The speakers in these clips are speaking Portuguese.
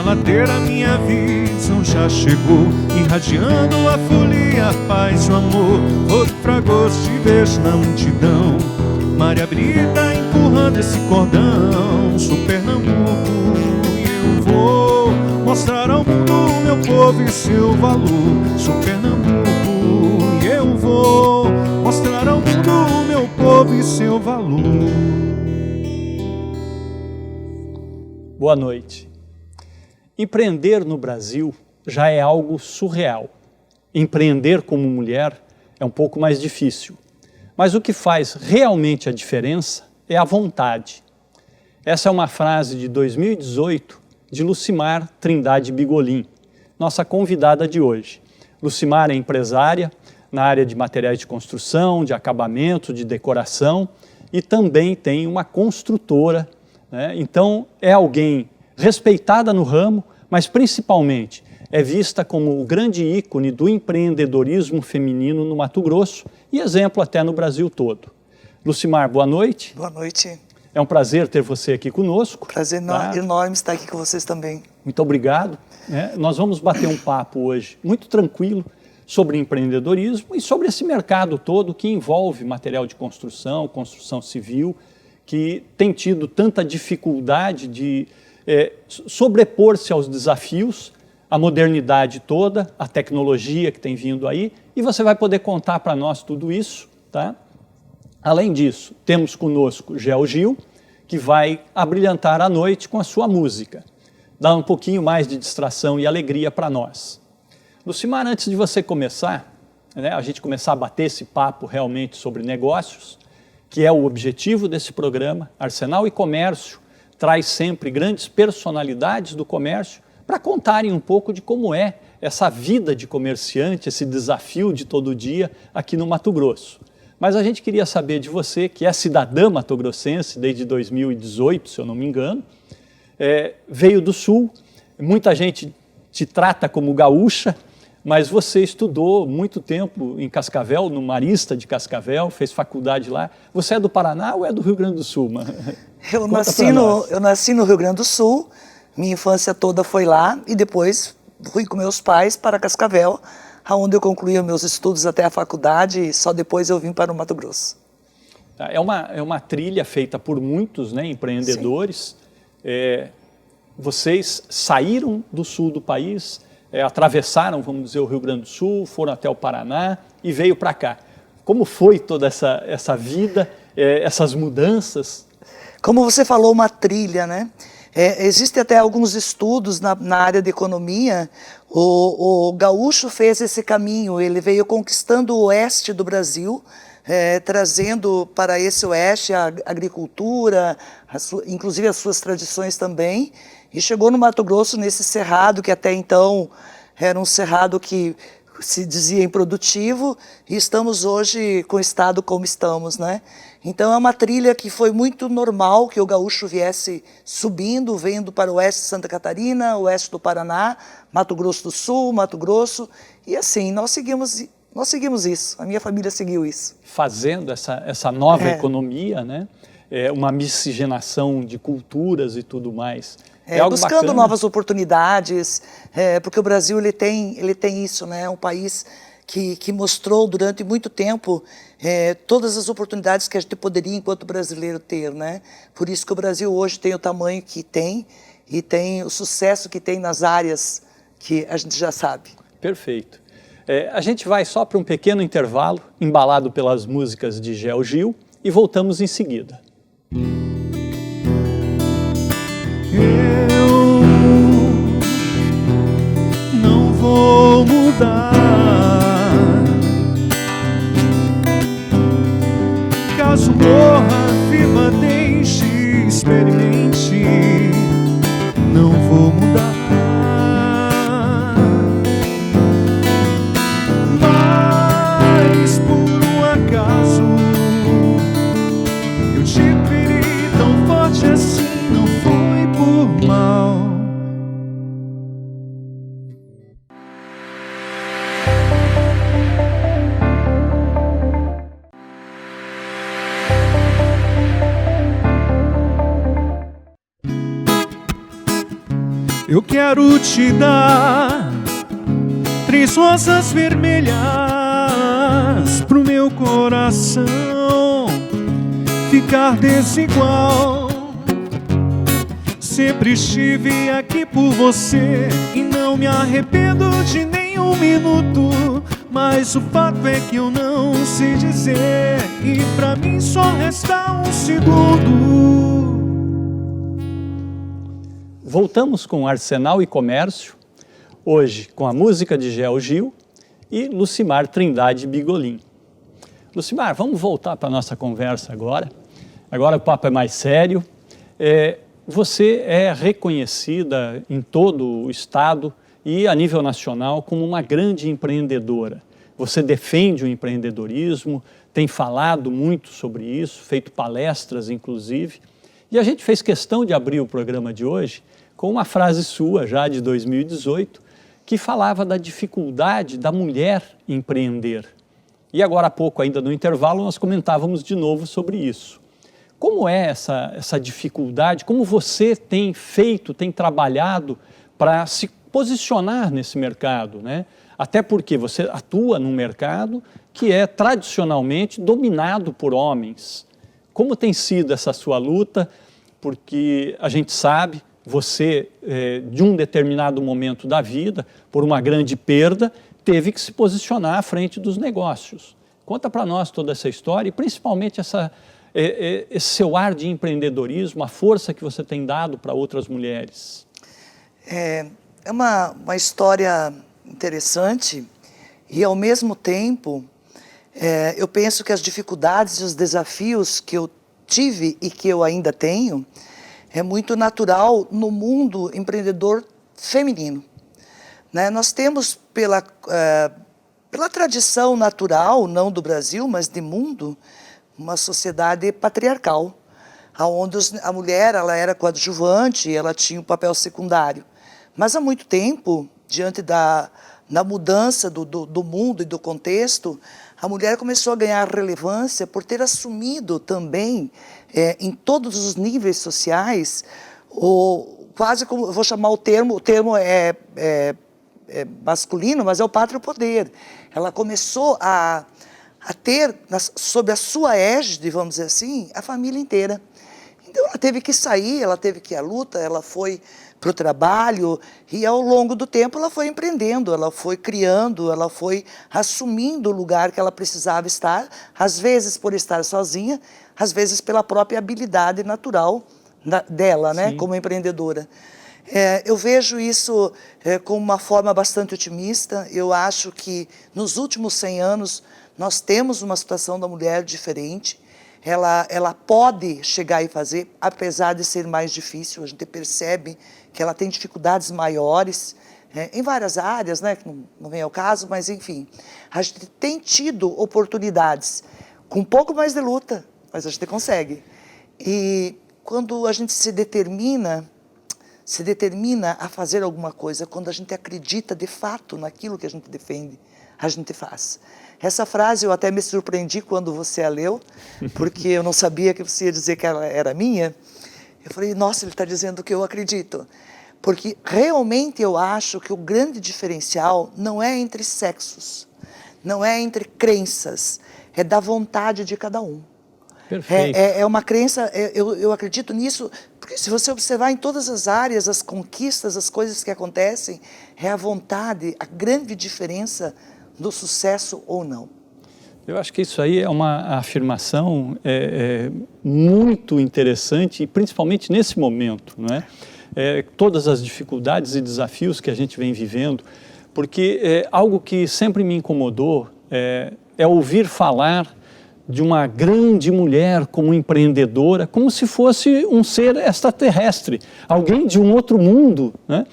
ladeira minha visão já chegou, irradiando a folia, a paz e o amor. Outro fragoso te vejo na multidão, Maria Brita empurrando esse cordão. Sou Pernambuco e eu vou mostrar ao mundo o meu povo e seu valor. Sou Pernambuco e eu vou mostrar ao mundo o meu povo e seu valor. Boa noite. Empreender no Brasil já é algo surreal. Empreender como mulher é um pouco mais difícil. Mas o que faz realmente a diferença é a vontade. Essa é uma frase de 2018 de Lucimar Trindade Bigolin, nossa convidada de hoje. Lucimar é empresária na área de materiais de construção, de acabamento, de decoração e também tem uma construtora, né? Então é alguém respeitada no ramo, mas principalmente é vista como o grande ícone do empreendedorismo feminino no Mato Grosso e exemplo até no Brasil todo. Lucimar, boa noite. Boa noite. É um prazer ter você aqui conosco. Prazer enorme estar aqui com vocês também. Muito obrigado. Nós vamos bater um papo hoje muito tranquilo sobre empreendedorismo e sobre esse mercado todo que envolve material de construção, construção civil, que tem tido tanta dificuldade de sobrepor-se aos desafios, a modernidade toda, a tecnologia que tem vindo aí, e você vai poder contar para nós tudo isso, tá? Além disso, temos conosco Gel Gil, que vai abrilhantar a noite com a sua música, dar um pouquinho mais de distração e alegria para nós. Lucimar, antes de você começar, né, a gente começar a bater esse papo realmente sobre negócios, que é o objetivo desse programa, Arsenal e Comércio traz sempre grandes personalidades do comércio para contarem um pouco de como é essa vida de comerciante, esse desafio de todo dia aqui no Mato Grosso. Mas a gente queria saber de você, que é cidadã matogrossense desde 2018, se eu não me engano, veio do Sul, muita gente te trata como gaúcha, mas você estudou muito tempo em Cascavel, no Marista de Cascavel, fez faculdade lá. Você é do Paraná ou é do Rio Grande do Sul? Eu nasci no Rio Grande do Sul, minha infância toda foi lá e depois fui com meus pais para Cascavel, onde eu concluí os meus estudos até a faculdade e só depois eu vim para o Mato Grosso. É uma trilha feita por muitos, né, empreendedores. Vocês saíram do sul do país, atravessaram, vamos dizer, o Rio Grande do Sul, foram até o Paraná e veio para cá. Como foi toda essa vida, essas mudanças? Como você falou, uma trilha, né? Existem até alguns estudos na área de economia. O gaúcho fez esse caminho, ele veio conquistando o oeste do Brasil, trazendo para esse oeste a agricultura, inclusive as suas tradições também, e chegou no Mato Grosso nesse cerrado que até então era um cerrado que se dizia improdutivo, e estamos hoje com o estado como estamos, né? Então é uma trilha que foi muito normal que o gaúcho viesse subindo, vendo para o oeste de Santa Catarina, oeste do Paraná, Mato Grosso do Sul, Mato Grosso, e assim, nós seguimos isso, a minha família seguiu isso. Fazendo essa nova economia, né? Uma miscigenação de culturas e tudo mais. Buscando bacana. Novas oportunidades, porque o Brasil ele tem isso, né? Um país que mostrou durante muito tempo todas as oportunidades que a gente poderia, enquanto brasileiro, ter, né? Por isso que o Brasil hoje tem o tamanho que tem e tem o sucesso que tem nas áreas que a gente já sabe. Perfeito. A gente vai só para um pequeno intervalo, embalado pelas músicas de Gel Gil, e voltamos em seguida. Eu não vou mudar, caso morra, viva, deixe, experimente, não vou mudar. Mas por um acaso eu te feri tão forte assim, não foi por mal. Eu quero te dar 3 rosas vermelhas pro meu coração ficar desigual. Sempre estive aqui por você e não me arrependo de nenhum minuto. Mas o fato é que eu não sei dizer e pra mim só resta um segundo. Voltamos com Arsenal e Comércio, hoje com a música de Gel Gil e Lucimar Trindade Bigolin. Lucimar, vamos voltar para a nossa conversa agora. Agora o papo é mais sério. Você é reconhecida em todo o estado e a nível nacional como uma grande empreendedora. Você defende o empreendedorismo, tem falado muito sobre isso, feito palestras inclusive. E a gente fez questão de abrir o programa de hoje com uma frase sua, já de 2018, que falava da dificuldade da mulher empreender. E agora há pouco, ainda no intervalo, nós comentávamos de novo sobre isso. Como é essa dificuldade? Como você tem feito, tem trabalhado para se posicionar nesse mercado, né? Até porque você atua num mercado que é tradicionalmente dominado por homens. Como tem sido essa sua luta? Porque a gente sabe, você, de um determinado momento da vida, por uma grande perda, teve que se posicionar à frente dos negócios. Conta para nós toda essa história e principalmente esse seu ar de empreendedorismo, a força que você tem dado para outras mulheres. É uma história interessante e, ao mesmo tempo, eu penso que as dificuldades e os desafios que eu tive e que eu ainda tenho é muito natural no mundo empreendedor feminino. Né? Nós temos, pela tradição natural, não do Brasil, mas de mundo, uma sociedade patriarcal, onde a mulher ela era coadjuvante, ela tinha um papel secundário. Mas há muito tempo, diante da mudança do mundo e do contexto, a mulher começou a ganhar relevância por ter assumido também, em todos os níveis sociais, quase como, eu vou chamar o termo é masculino, mas é o pátrio poder. Ela começou a ter, sob a sua égide, vamos dizer assim, a família inteira. Então ela teve que sair, ela teve que ir à luta, ela foi para o trabalho e ao longo do tempo ela foi empreendendo, ela foi criando, ela foi assumindo o lugar que ela precisava estar, às vezes por estar sozinha, às vezes pela própria habilidade natural dela, né, como empreendedora. Eu vejo isso como uma forma bastante otimista. Eu acho que nos últimos 100 anos nós temos uma situação da mulher diferente. Ela pode chegar e fazer, apesar de ser mais difícil. A gente percebe que ela tem dificuldades maiores em várias áreas, né, que não vem ao caso, mas enfim. A gente tem tido oportunidades com um pouco mais de luta, mas a gente consegue. E quando a gente se determina a fazer alguma coisa, quando a gente acredita de fato naquilo que a gente defende, a gente faz. Essa frase eu até me surpreendi quando você a leu, porque eu não sabia que você ia dizer que ela era minha. Eu falei, nossa, ele está dizendo que eu acredito. Porque realmente eu acho que o grande diferencial não é entre sexos, não é entre crenças, é da vontade de cada um. Perfeito. É uma crença, eu acredito nisso, porque se você observar em todas as áreas, as conquistas, as coisas que acontecem, é a vontade, a grande diferença do sucesso ou não. Eu acho que isso aí é uma afirmação muito interessante, e principalmente nesse momento, não é? Todas as dificuldades e desafios que a gente vem vivendo, porque algo que sempre me incomodou é ouvir falar de uma grande mulher como empreendedora, como se fosse um ser extraterrestre, alguém de um outro mundo, né?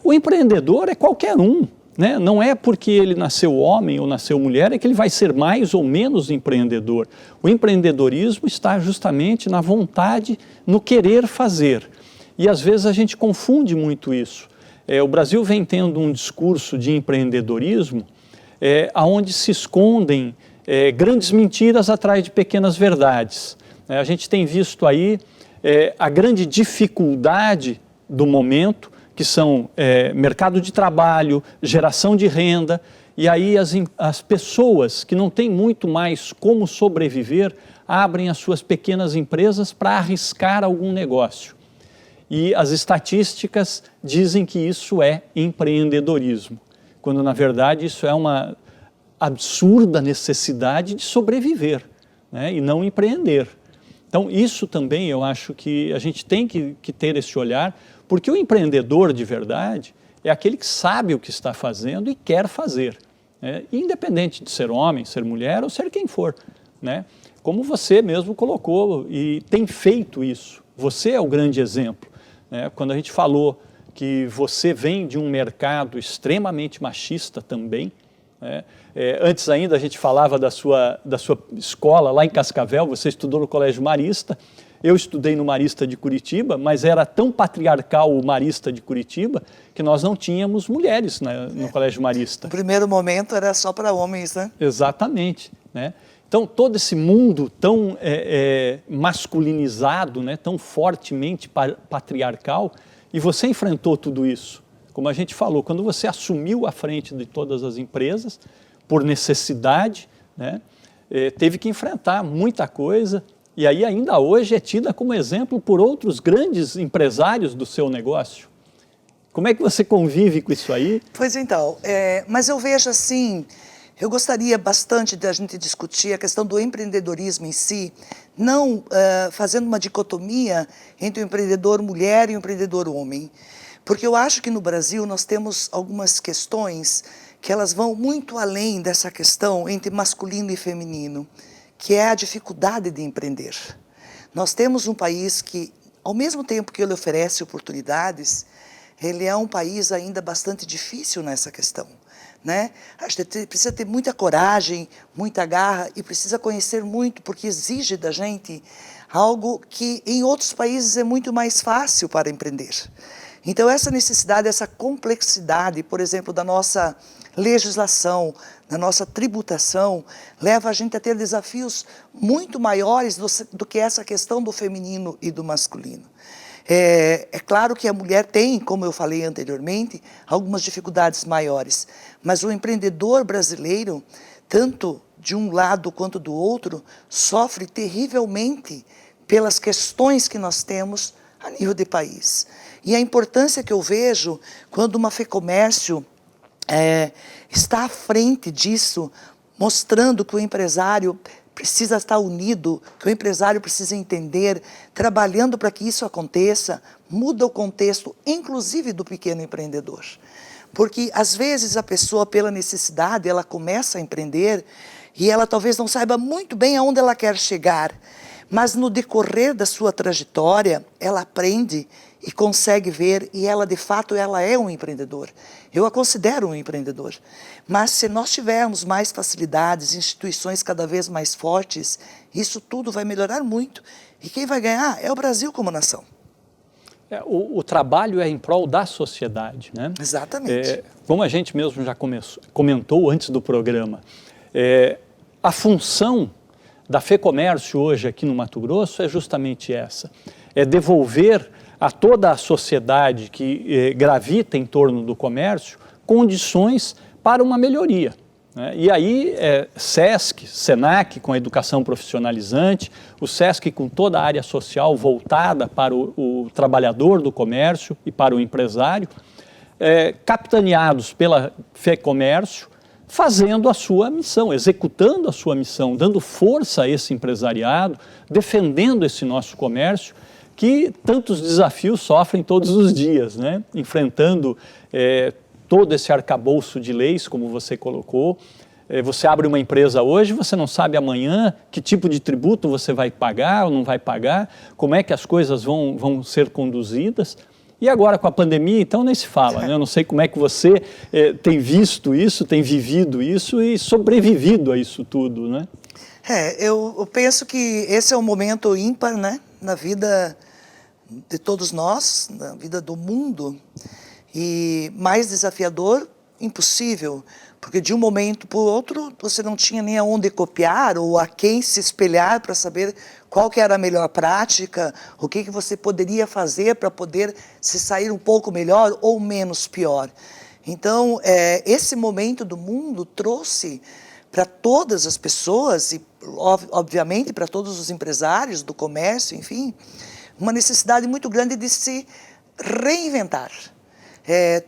O empreendedor é qualquer um, né? Não é porque ele nasceu homem ou nasceu mulher é que ele vai ser mais ou menos empreendedor. O empreendedorismo está justamente na vontade, no querer fazer. E às vezes a gente confunde muito isso. O Brasil vem tendo um discurso de empreendedorismo onde se escondem grandes mentiras atrás de pequenas verdades. A gente tem visto aí a grande dificuldade do momento, que são mercado de trabalho, geração de renda, e aí as pessoas que não têm muito mais como sobreviver abrem as suas pequenas empresas para arriscar algum negócio. E as estatísticas dizem que isso é empreendedorismo, quando na verdade isso é uma absurda necessidade de sobreviver, né, e não empreender. Então isso também eu acho que a gente tem que ter esse olhar, porque o empreendedor de verdade é aquele que sabe o que está fazendo e quer fazer, né, independente de ser homem, ser mulher ou ser quem for, né? Como você mesmo colocou e tem feito isso. Você é o grande exemplo, né? Quando a gente falou que você vem de um mercado extremamente machista também, né? Antes ainda a gente falava da sua escola lá em Cascavel, você estudou no Colégio Marista, eu estudei no Marista de Curitiba, mas era tão patriarcal o Marista de Curitiba que nós não tínhamos mulheres, né, no Colégio Marista. No primeiro momento era só para homens, né? Exatamente, né? Então todo esse mundo tão masculinizado, né, tão fortemente patriarcal, e você enfrentou tudo isso. Como a gente falou, quando você assumiu a frente de todas as empresas, por necessidade, né, teve que enfrentar muita coisa, e aí ainda hoje é tida como exemplo por outros grandes empresários do seu negócio. Como é que você convive com isso aí? Pois então, mas eu vejo assim, eu gostaria bastante de a gente discutir a questão do empreendedorismo em si, não fazendo uma dicotomia entre o empreendedor mulher e o empreendedor homem. Porque eu acho que no Brasil nós temos algumas questões que elas vão muito além dessa questão entre masculino e feminino, que é a dificuldade de empreender. Nós temos um país que, ao mesmo tempo que ele oferece oportunidades, ele é um país ainda bastante difícil nessa questão, né? A gente precisa ter muita coragem, muita garra e precisa conhecer muito, porque exige da gente algo que em outros países é muito mais fácil para empreender. Então essa necessidade, essa complexidade, por exemplo, da nossa legislação, da nossa tributação, leva a gente a ter desafios muito maiores do que essa questão do feminino e do masculino. É claro que a mulher tem, como eu falei anteriormente, algumas dificuldades maiores, mas o empreendedor brasileiro, tanto de um lado quanto do outro, sofre terrivelmente pelas questões que nós temos a nível de país. E a importância que eu vejo quando uma FEComércio está à frente disso, mostrando que o empresário precisa estar unido, que o empresário precisa entender, trabalhando para que isso aconteça, muda o contexto, inclusive do pequeno empreendedor. Porque, às vezes, a pessoa, pela necessidade, ela começa a empreender e ela talvez não saiba muito bem aonde ela quer chegar, mas no decorrer da sua trajetória, ela aprende e consegue ver, e ela, de fato, ela é um empreendedor. Eu a considero um empreendedor. Mas se nós tivermos mais facilidades, instituições cada vez mais fortes, isso tudo vai melhorar muito. E quem vai ganhar é o Brasil como nação. O trabalho é em prol da sociedade, né? Exatamente. Como a gente mesmo já comentou antes do programa, a função da FEComércio hoje aqui no Mato Grosso é justamente essa, é devolver a toda a sociedade que gravita em torno do comércio condições para uma melhoria, né? E aí SESC, SENAC com a educação profissionalizante, o SESC com toda a área social voltada para o trabalhador do comércio e para o empresário, capitaneados pela FEComércio, fazendo a sua missão, executando a sua missão, dando força a esse empresariado, defendendo esse nosso comércio, que tantos desafios sofrem todos os dias, né? Enfrentando todo esse arcabouço de leis, como você colocou. Você abre uma empresa hoje, você não sabe amanhã que tipo de tributo você vai pagar ou não vai pagar, como é que as coisas vão ser conduzidas. E agora com a pandemia, então nem se fala, né? Eu não sei como é que você tem visto isso, tem vivido isso e sobrevivido a isso tudo, né? Eu penso que esse é um momento ímpar, né? Na vida de todos nós, na vida do mundo, e mais desafiador impossível, porque de um momento para o outro você não tinha nem aonde copiar ou a quem se espelhar para saber qual que era a melhor prática, o que você poderia fazer para poder se sair um pouco melhor ou menos pior. Então, esse momento do mundo trouxe para todas as pessoas e, obviamente, para todos os empresários do comércio, enfim, uma necessidade muito grande de se reinventar.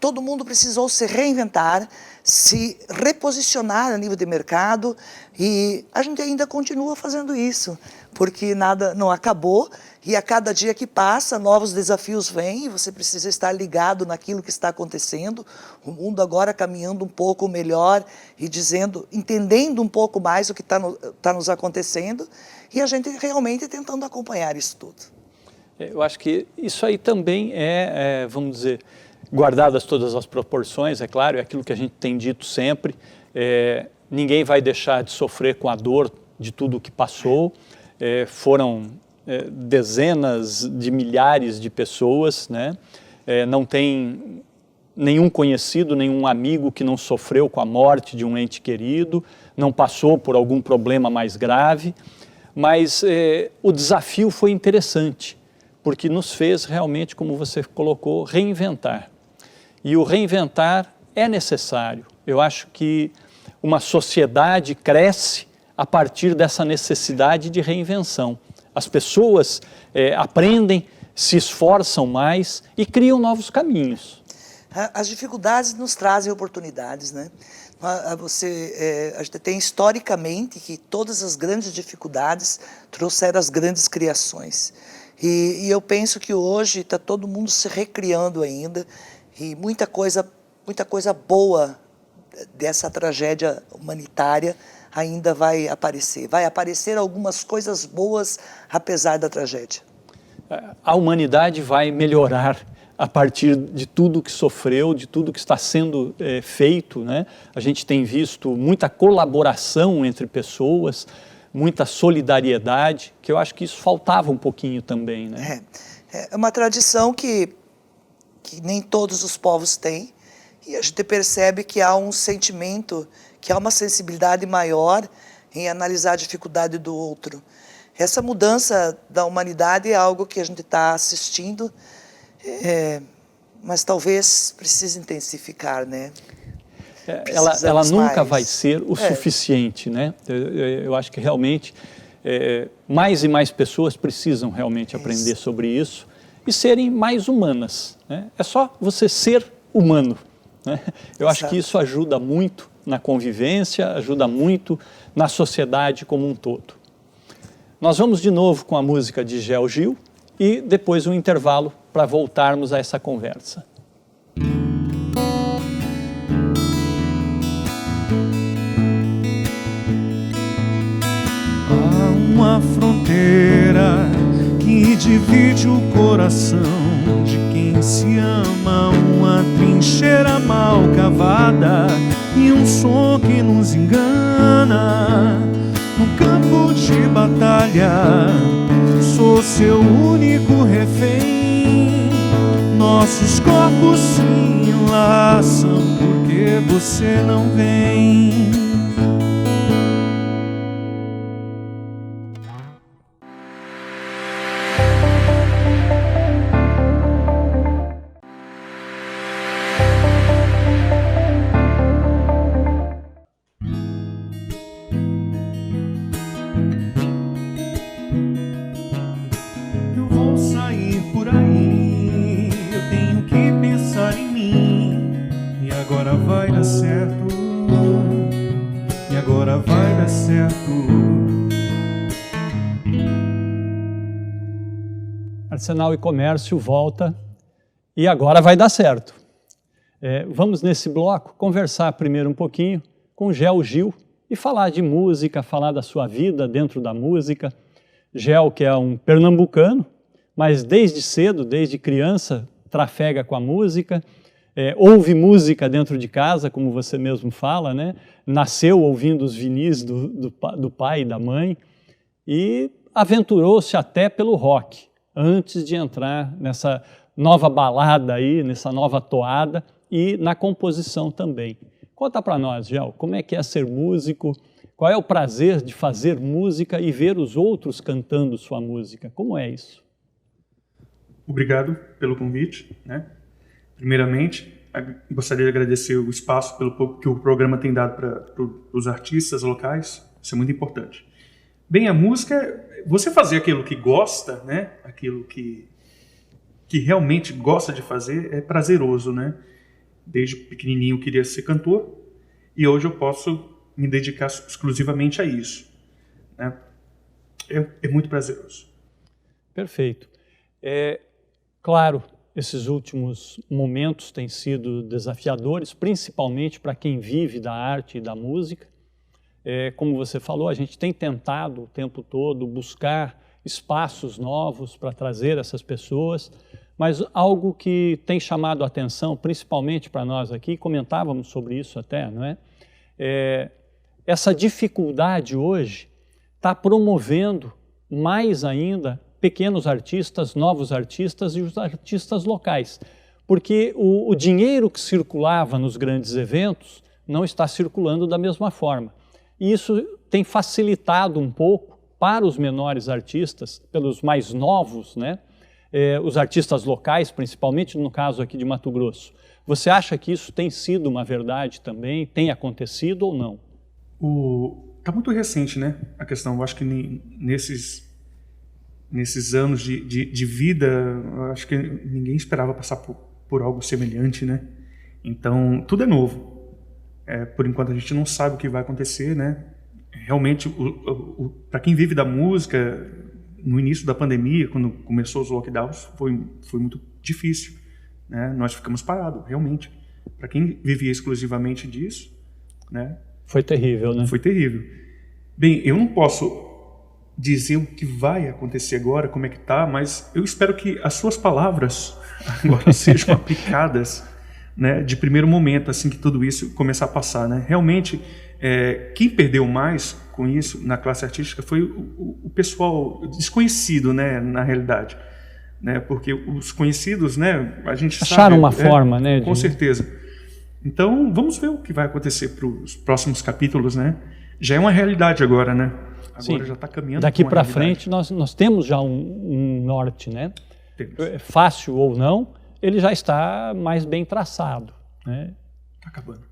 Todo mundo precisou se reinventar, se reposicionar a nível de mercado, e a gente ainda continua fazendo isso, porque nada não acabou, e a cada dia que passa, novos desafios vêm, e você precisa estar ligado naquilo que está acontecendo, o mundo agora caminhando um pouco melhor, e entendendo um pouco mais o que está nos acontecendo, e a gente realmente tentando acompanhar isso tudo. Eu acho que isso aí também vamos dizer, guardadas todas as proporções, é claro, é aquilo que a gente tem dito sempre, ninguém vai deixar de sofrer com a dor de tudo o que passou, foram dezenas de milhares de pessoas, né? Não tem nenhum conhecido, nenhum amigo que não sofreu com a morte de um ente querido, não passou por algum problema mais grave, mas o desafio foi interessante, porque nos fez realmente, como você colocou, reinventar. E o reinventar é necessário. Eu acho que uma sociedade cresce a partir dessa necessidade de reinvenção. As pessoas aprendem, se esforçam mais e criam novos caminhos. As dificuldades nos trazem oportunidades, né? A gente tem historicamente que todas as grandes dificuldades trouxeram as grandes criações. E eu penso que hoje está todo mundo se recriando ainda, e muita coisa boa dessa tragédia humanitária ainda vai aparecer. Vai aparecer algumas coisas boas apesar da tragédia. A humanidade vai melhorar a partir de tudo que sofreu, de tudo que está sendo feito, né? A gente tem visto muita colaboração entre pessoas, muita solidariedade, que eu acho que isso faltava um pouquinho também, né? É uma tradição que nem todos os povos têm, e a gente percebe que há um sentimento, que há uma sensibilidade maior em analisar a dificuldade do outro. Essa mudança da humanidade é algo que a gente está assistindo, mas talvez precise intensificar, né? Ela nunca vai ser o suficiente, né? Eu acho que realmente mais e mais pessoas precisam realmente aprender sobre isso e serem mais humanas, né? É só você ser humano, né? Eu acho que isso ajuda muito na convivência, ajuda muito na sociedade como um todo. Nós vamos de novo com a música de Gel Gil e depois um intervalo para voltarmos a essa conversa. Há uma fronteira que divide o coração de quem se ama, uma trincheira mal cavada e um som que nos engana. No campo de batalha, sou seu único refém. Nossos corpos se enlaçam porque você não vem. Arsenal e Comércio volta e agora vai dar certo. Vamos nesse bloco conversar primeiro um pouquinho com Gel Gil e falar de música, falar da sua vida dentro da música. Gel, que é um pernambucano, mas desde cedo, desde criança, trafega com a música, ouve música dentro de casa, como você mesmo fala, né? Nasceu ouvindo os vinis do pai e da mãe e aventurou-se até pelo rock, antes de entrar nessa nova balada aí, nessa nova toada, e na composição também. Conta para nós, Gel, como é que é ser músico? Qual é o prazer de fazer música e ver os outros cantando sua música? Como é isso? Obrigado pelo convite, né? Primeiramente, gostaria de agradecer o espaço pelo pouco que o programa tem dado para os artistas locais. Isso é muito importante. Bem, a música, você fazer aquilo que gosta, né? Aquilo que realmente gosta de fazer é prazeroso, né? Desde pequenininho eu queria ser cantor e hoje eu posso me dedicar exclusivamente a isso, né? É muito prazeroso. Perfeito. Claro, esses últimos momentos têm sido desafiadores, principalmente para quem vive da arte e da música. Como você falou, a gente tem tentado o tempo todo buscar espaços novos para trazer essas pessoas, mas algo que tem chamado a atenção, principalmente para nós aqui, comentávamos sobre isso até, não é? Essa dificuldade hoje está promovendo mais ainda pequenos artistas, novos artistas e os artistas locais, porque o dinheiro que circulava nos grandes eventos não está circulando da mesma forma. E isso tem facilitado um pouco para os menores artistas, pelos mais novos, né? Os artistas locais, principalmente no caso aqui de Mato Grosso. Você acha que isso tem sido uma verdade também? Tem acontecido ou não? Está muito recente, né? A questão, eu acho que nesses anos de vida, eu acho que ninguém esperava passar por algo semelhante, né? Então, tudo é novo. Por enquanto, a gente não sabe o que vai acontecer, né? Realmente, para quem vive da música, no início da pandemia, quando começou os lockdowns, foi muito difícil, né? Nós ficamos parados, realmente. Para quem vivia exclusivamente disso, né? Foi terrível, né? Foi terrível. Bem, eu não posso dizer o que vai acontecer agora, como é que tá, mas eu espero que as suas palavras agora sejam aplicadas, né, de primeiro momento, assim que tudo isso começar a passar, né? Realmente, quem perdeu mais com isso na classe artística foi o pessoal desconhecido, né, na realidade, né? Porque os conhecidos, né, a gente acharam sabe, uma forma, né? Com certeza. Então, vamos ver o que vai acontecer para os próximos capítulos, né? Já é uma realidade agora, né? Agora Sim. já está caminhando. Daqui para frente nós temos já um norte, né? Temos. Fácil ou não, ele já está mais bem traçado, né? Está acabando.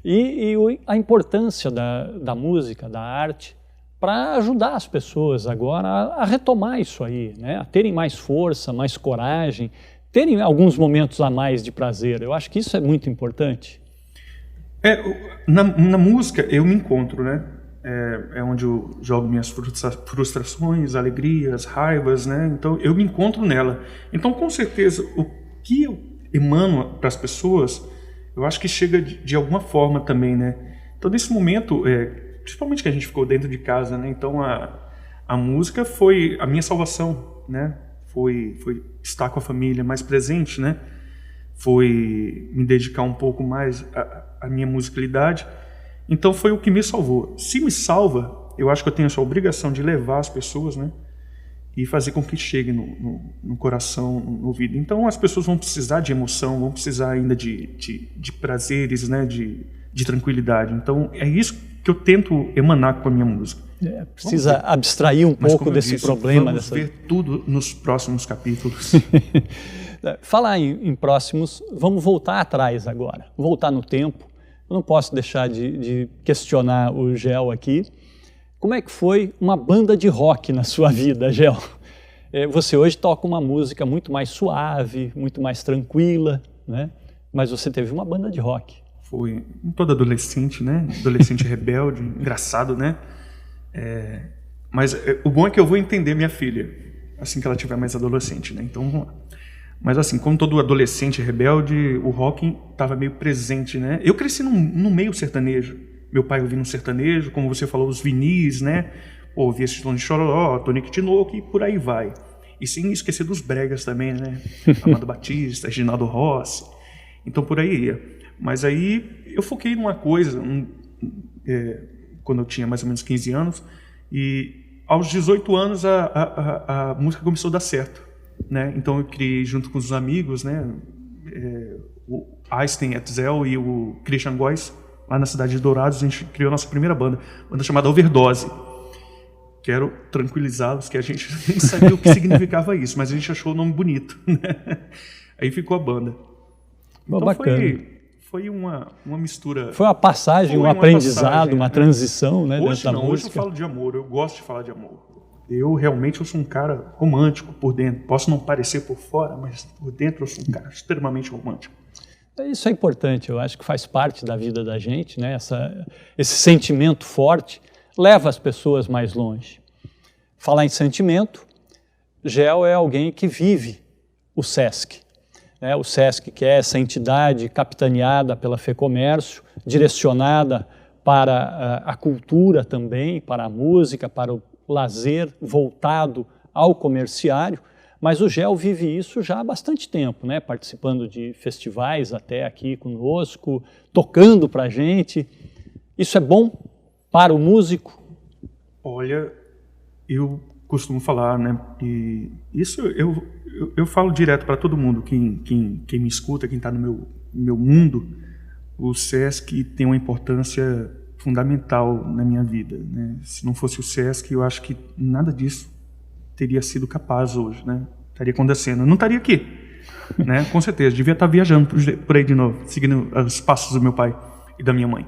E a importância da música, da arte, para ajudar as pessoas agora a retomar isso aí, né? A terem mais força, mais coragem, terem alguns momentos a mais de prazer. Eu acho que isso é muito importante. Na música eu me encontro, né? É onde eu jogo minhas frustrações, alegrias, raivas, né? Então eu me encontro nela. Então, com certeza, o que eu emano para as pessoas, eu acho que chega de alguma forma também, né? Então, nesse momento, principalmente que a gente ficou dentro de casa, né? Então a música foi a minha salvação, né? Foi estar com a família mais presente, né? Foi me dedicar um pouco mais à minha musicalidade. Então foi o que me salvou. Se me salva, eu acho que eu tenho essa obrigação de levar as pessoas, né? E fazer com que chegue no coração, no ouvido. Então as pessoas vão precisar de emoção, vão precisar ainda de prazeres, né? De tranquilidade. Então é isso que eu tento emanar com a minha música. Precisa abstrair um pouco desse problema. Vamos ver tudo nos próximos capítulos. Falar em próximos, vamos voltar atrás agora, voltar no tempo. Eu não posso deixar de questionar o Gel aqui. Como é que foi uma banda de rock na sua vida, Gel? Você hoje toca uma música muito mais suave, muito mais tranquila, né? Mas você teve uma banda de rock. Foi todo adolescente, né? Adolescente rebelde, engraçado, né? Mas o bom é que eu vou entender minha filha assim que ela tiver mais adolescente, né? Então vamos lá. Mas assim, como todo adolescente rebelde, o rock estava meio presente, né? Eu cresci no meio sertanejo. Meu pai ouvia um sertanejo, como você falou, os vinis, né? Ouvia esse Tony Chororó, Tonico Tinoco e por aí vai. E sem esquecer dos bregas também, né? Amado Batista, Reginaldo Rossi. Então por aí ia. Mas aí eu foquei numa coisa, quando eu tinha mais ou menos 15 anos, e aos 18 anos a música começou a dar certo, né? Então eu criei junto com os amigos, né, o Einstein Etzel e o Christian Góes, lá na cidade de Dourados, a gente criou a nossa primeira banda chamada Overdose. Quero tranquilizá-los que a gente nem sabia o que significava isso, mas a gente achou o nome bonito, né? Aí ficou a banda. Então bacana. Foi uma mistura. Foi uma passagem, um aprendizado, uma transição, né? Hoje não, hoje eu falo de amor, eu gosto de falar de amor. Eu realmente sou um cara romântico por dentro. Posso não parecer por fora, mas por dentro eu sou um cara extremamente romântico. Isso é importante, eu acho que faz parte da vida da gente, né? Esse sentimento forte leva as pessoas mais longe. Falar em sentimento, Gel é alguém que vive o SESC. Né? O SESC, que é essa entidade capitaneada pela FEComércio, direcionada para a cultura também, para a música, para o lazer, voltado ao comerciário, mas o Gel vive isso já há bastante tempo, né? Participando de festivais até aqui conosco, tocando para a gente. Isso é bom para o músico? Olha, eu costumo falar, né? E isso eu falo direto para todo mundo, quem me escuta, quem está no meu mundo, o SESC tem uma importância fundamental na minha vida, né? Se não fosse o SESC, eu acho que nada disso teria sido capaz hoje, né? Estaria acontecendo. Eu não estaria aqui, né? Com certeza. Devia estar viajando por aí de novo, seguindo os passos do meu pai e da minha mãe.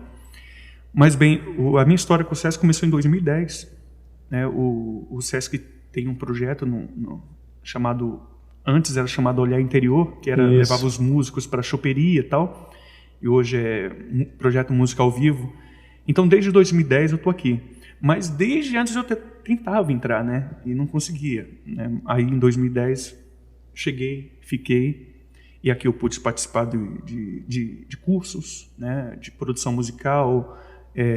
Mas bem, a minha história com o SESC começou em 2010. Né? O SESC tem um projeto chamado, antes era chamado Olhar Interior, que era levava os músicos para a choperia e tal, e hoje é um projeto Música ao Vivo. Então, desde 2010 eu estou aqui. Mas desde antes eu tentava entrar, né? E não conseguia. Né? Aí, em 2010, cheguei, fiquei, e aqui eu pude participar de cursos, né? De produção musical,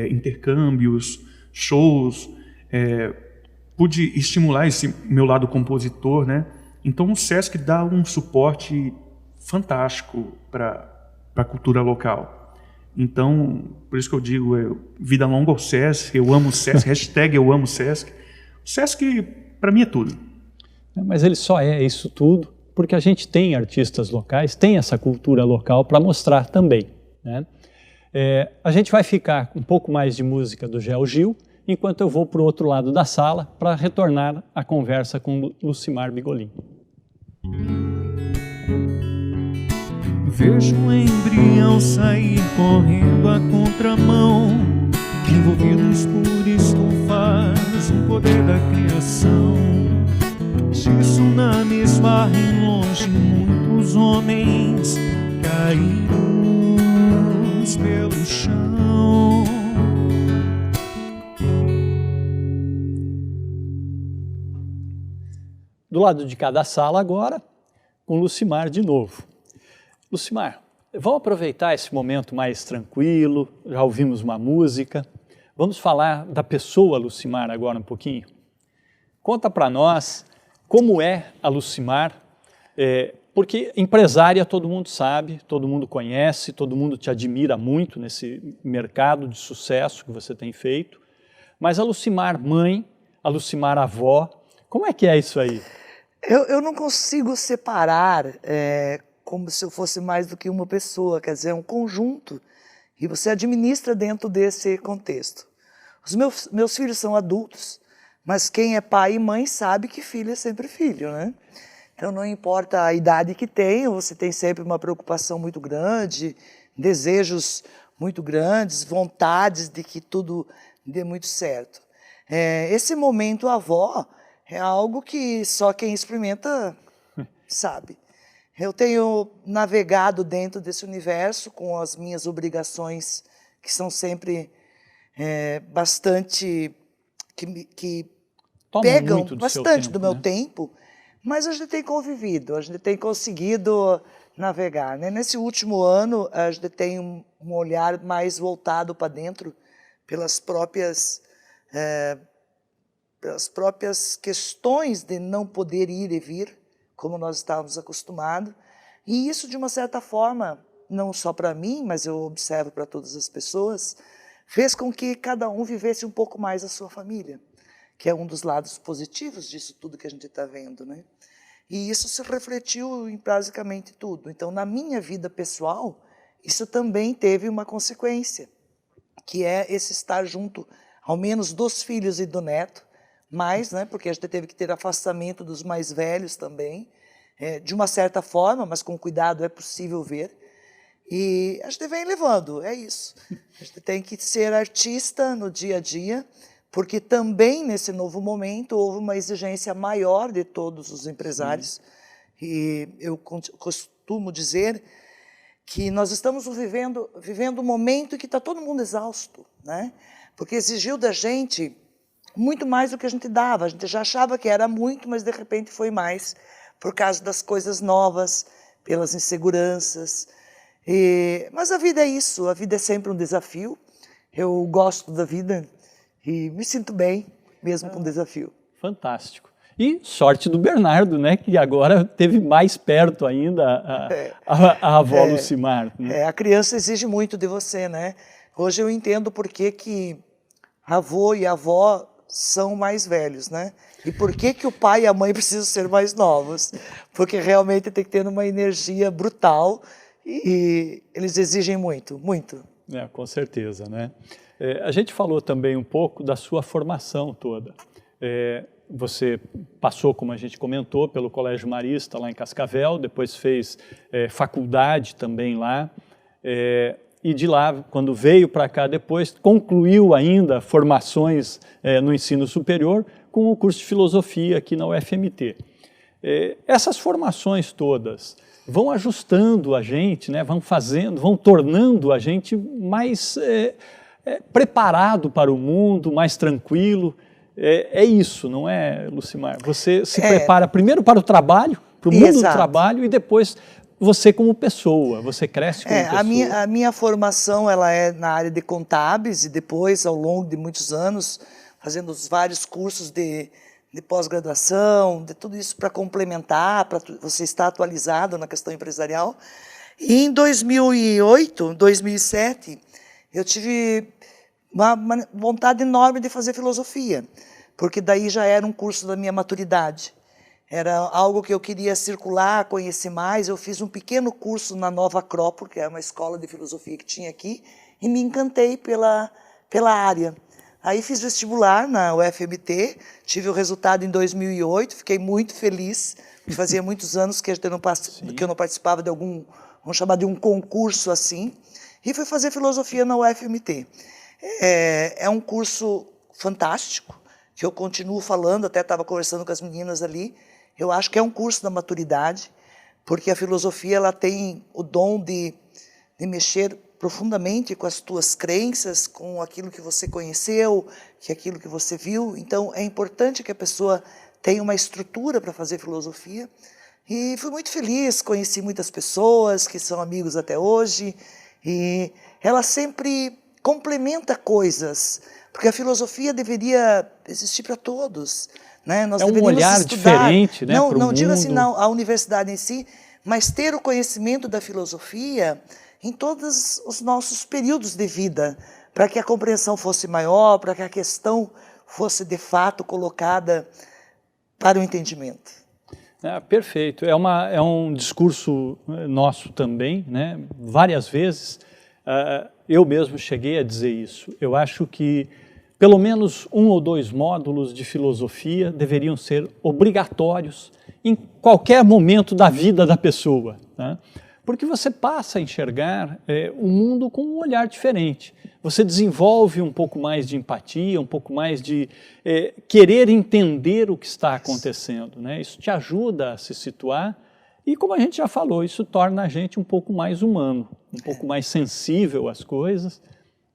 intercâmbios, shows, pude estimular esse meu lado compositor, né? Então o SESC dá um suporte fantástico para a cultura local. Então, por isso que eu digo, vida longa ao SESC, eu amo o SESC, hashtag eu amo o SESC. O SESC, para mim, é tudo. Mas ele só é isso tudo porque a gente tem artistas locais, tem essa cultura local para mostrar também, né? A gente vai ficar com um pouco mais de música do Gel Gil, enquanto eu vou para o outro lado da sala para retornar a conversa com Lucimar Bigolin. Vejo um embrião sair correndo à contramão, envolvidos por estufados no poder da criação. De tsunamis varrem longe muitos homens caídos pelo chão. Do lado de cada sala agora, com Lucimar de novo. Lucimar, vamos aproveitar esse momento mais tranquilo, já ouvimos uma música. Vamos falar da pessoa Lucimar agora um pouquinho? Conta para nós como é a Lucimar, porque empresária todo mundo sabe, todo mundo conhece, todo mundo te admira muito nesse mercado de sucesso que você tem feito. Mas a Lucimar mãe, a Lucimar avó, como é que é isso aí? Eu não consigo separar como se eu fosse mais do que uma pessoa, quer dizer, é um conjunto, e você administra dentro desse contexto. Os meus filhos são adultos, mas quem é pai e mãe sabe que filho é sempre filho, né? Então não importa a idade que tenha, você tem sempre uma preocupação muito grande, desejos muito grandes, vontades de que tudo dê muito certo. Esse momento avó é algo que só quem experimenta sabe. Eu tenho navegado dentro desse universo com as minhas obrigações, que são sempre bastante... que pegam bastante do meu tempo, mas a gente tem convivido, a gente tem conseguido navegar, né? Nesse último ano, a gente tem um olhar mais voltado para dentro, pelas próprias questões de não poder ir e vir, como nós estávamos acostumados. E isso, de uma certa forma, não só para mim, mas eu observo para todas as pessoas, fez com que cada um vivesse um pouco mais a sua família, que é um dos lados positivos disso tudo que a gente está vendo, né? E isso se refletiu em basicamente tudo. Então, na minha vida pessoal, isso também teve uma consequência, que é esse estar junto, ao menos dos filhos e do neto, mais, né, porque a gente teve que ter afastamento dos mais velhos também, de uma certa forma, mas com cuidado é possível ver. E a gente vem levando, é isso. A gente tem que ser artista no dia a dia, porque também nesse novo momento houve uma exigência maior de todos os empresários. E eu costumo dizer que nós estamos vivendo um momento que está todo mundo exausto, né? Porque exigiu da gente muito mais do que a gente dava. A gente já achava que era muito, mas de repente foi mais, por causa das coisas novas, pelas inseguranças. Mas a vida é isso, a vida é sempre um desafio. Eu gosto da vida e me sinto bem, mesmo com desafio. Fantástico. E sorte do Bernardo, né, que agora teve mais perto ainda a avó Lucimar. Né? A criança exige muito de você, né? Hoje eu entendo por que avô e avó são mais velhos, né? E por que o pai e a mãe precisam ser mais novos? Porque realmente tem que ter uma energia brutal e eles exigem muito, muito. Com certeza, né? A gente falou também um pouco da sua formação toda. Você passou, como a gente comentou, pelo Colégio Marista lá em Cascavel, depois fez faculdade também lá, e de lá, quando veio para cá depois, concluiu ainda formações no ensino superior com o curso de filosofia aqui na UFMT. Essas formações todas vão ajustando a gente, né, vão tornando a gente mais preparado para o mundo, mais tranquilo. É isso, não é, Lucimar? Você se prepara primeiro para o trabalho, para o mundo do trabalho, e depois você como pessoa, você cresce como pessoa. A minha formação ela é na área de contábeis e depois, ao longo de muitos anos, fazendo os vários cursos de pós-graduação, de tudo isso para complementar, para você estar atualizado na questão empresarial. E em 2008, 2007, eu tive uma vontade enorme de fazer filosofia, porque daí já era um curso da minha maturidade. Era algo que eu queria circular, conhecer mais. Eu fiz um pequeno curso na Nova Acrópole, que é uma escola de filosofia que tinha aqui, e me encantei pela área. Aí fiz vestibular na UFMT, tive o resultado em 2008, fiquei muito feliz, porque fazia muitos anos que eu não participava de vamos chamar de um concurso assim, e fui fazer filosofia na UFMT. É um curso fantástico, que eu continuo falando, até estava conversando com as meninas ali, eu acho que é um curso da maturidade, porque a filosofia ela tem o dom de mexer profundamente com as tuas crenças, com aquilo que você conheceu, aquilo que você viu. Então, é importante que a pessoa tenha uma estrutura para fazer filosofia. E fui muito feliz, conheci muitas pessoas que são amigos até hoje, e ela sempre complementa coisas, porque a filosofia deveria existir para todos. Né? Nós um olhar diferente, né, não digo assim a universidade em si, mas ter o conhecimento da filosofia em todos os nossos períodos de vida, para que a compreensão fosse maior, para que a questão fosse de fato colocada para o entendimento. Perfeito. É um discurso nosso também, né? Várias vezes. Eu mesmo cheguei a dizer isso. Eu acho que pelo menos 1 ou 2 módulos de filosofia deveriam ser obrigatórios em qualquer momento da vida da pessoa, né? Porque você passa a enxergar o mundo com um olhar diferente. Você desenvolve um pouco mais de empatia, um pouco mais de querer entender o que está acontecendo, né? Isso te ajuda a se situar e, como a gente já falou, isso torna a gente um pouco mais humano, um pouco mais sensível às coisas,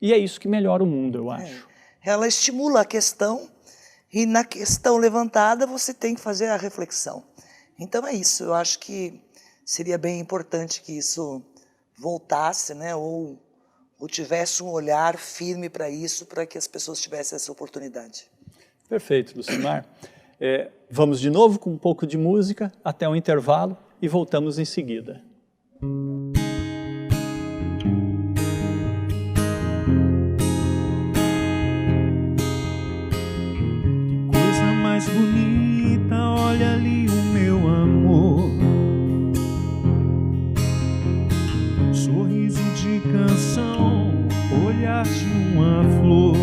e é isso que melhora o mundo, eu acho. Ela estimula a questão e na questão levantada você tem que fazer a reflexão. Então é isso, eu acho que seria bem importante que isso voltasse, né, ou tivesse um olhar firme para isso, para que as pessoas tivessem essa oportunidade. Perfeito, Lucimar. Vamos de novo com um pouco de música, até o intervalo, e voltamos em seguida. Que coisa mais bonita, olha ali o meu amor. olhar de uma flor.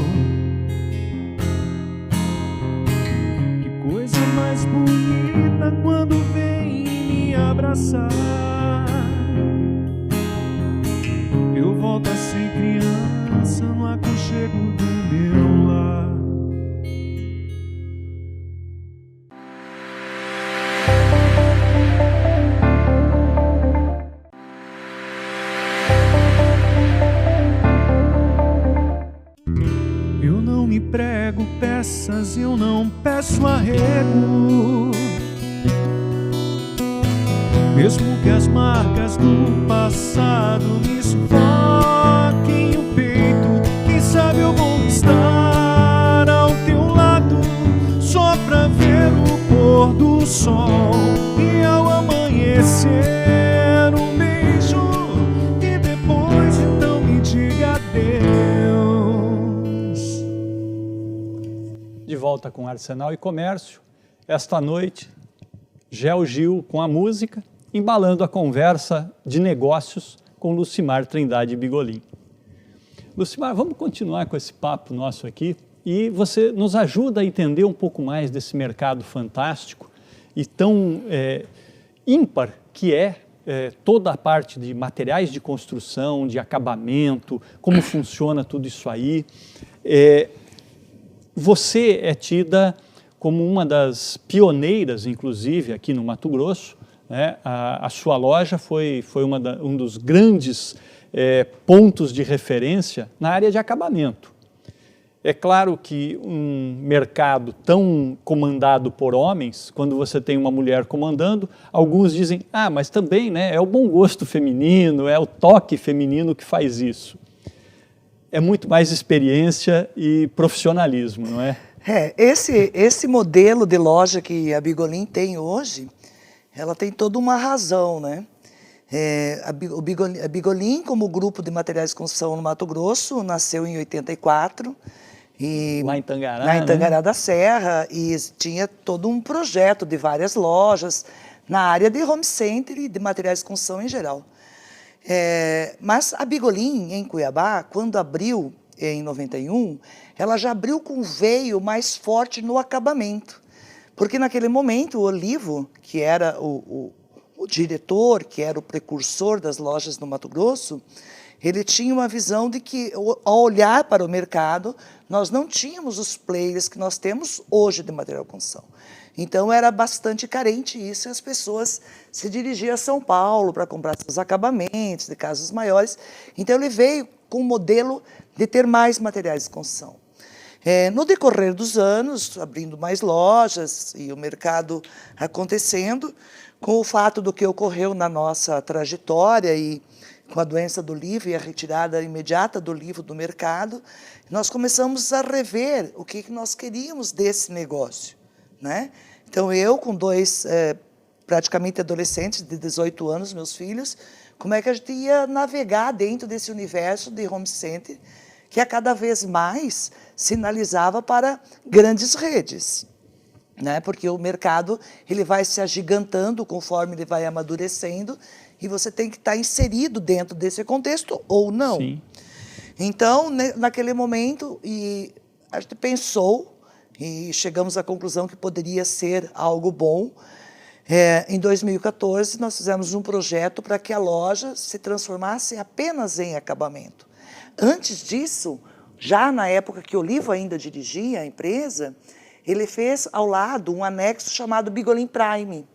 Que coisa mais bonita quando vem me abraçar. Eu volto a ser criança no aconchego do meu lar. Eu não me prego peças, eu não peço arrego. Mesmo que as marcas do passado me sufoquem o peito, quem sabe eu vou estar ao teu lado, só pra ver o pôr do sol. E ao amanhecer um beijo, e depois então me diga adeus. De volta com Arsenal e Comércio, esta noite, Gel Gil com a música, embalando a conversa de negócios com Lucimar Trindade Bigolin. Lucimar, vamos continuar com esse papo nosso aqui e você nos ajuda a entender um pouco mais desse mercado fantástico e tão ímpar que é toda a parte de materiais de construção, de acabamento, como funciona tudo isso aí. Você é tida como uma das pioneiras, inclusive, aqui no Mato Grosso, né? A sua loja foi um dos grandes pontos de referência na área de acabamento. É claro que um mercado tão comandado por homens, quando você tem uma mulher comandando, alguns dizem, mas também, né, é o bom gosto feminino, é o toque feminino que faz isso. É muito mais experiência e profissionalismo, não é? Esse modelo de loja que a Bigolin tem hoje, ela tem toda uma razão, né? A Bigolin, como grupo de materiais de construção no Mato Grosso, nasceu em 84. Lá em Tangará, na Tangará, né? da Serra, e tinha todo um projeto de várias lojas na área de home center e de materiais de construção em geral. Mas a Bigolin, em Cuiabá, quando abriu em 91, ela já abriu com um veio mais forte no acabamento. Porque naquele momento o Olivo, que era o diretor, que era o precursor das lojas no Mato Grosso, ele tinha uma visão de que, ao olhar para o mercado, nós não tínhamos os players que nós temos hoje de material de construção. Então era bastante carente isso, e as pessoas se dirigiam a São Paulo para comprar seus acabamentos de casas maiores. Então ele veio com o modelo de ter mais materiais de construção. No decorrer dos anos, abrindo mais lojas e o mercado acontecendo, com o fato do que ocorreu na nossa trajetória e com a doença do livro e a retirada imediata do livro do mercado, nós começamos a rever o que nós queríamos desse negócio, né? Então eu, com dois praticamente adolescentes de 18 anos, meus filhos, como é que a gente ia navegar dentro desse universo de home center que a cada vez mais sinalizava para grandes redes, né? Porque o mercado ele vai se agigantando conforme ele vai amadurecendo e você tem que estar inserido dentro desse contexto ou não. Sim. Então, naquele momento, a gente pensou e chegamos à conclusão que poderia ser algo bom. Em 2014, nós fizemos um projeto para que a loja se transformasse apenas em acabamento. Antes disso, já na época que o Olivo ainda dirigia a empresa, ele fez ao lado um anexo chamado Bigolin Prime,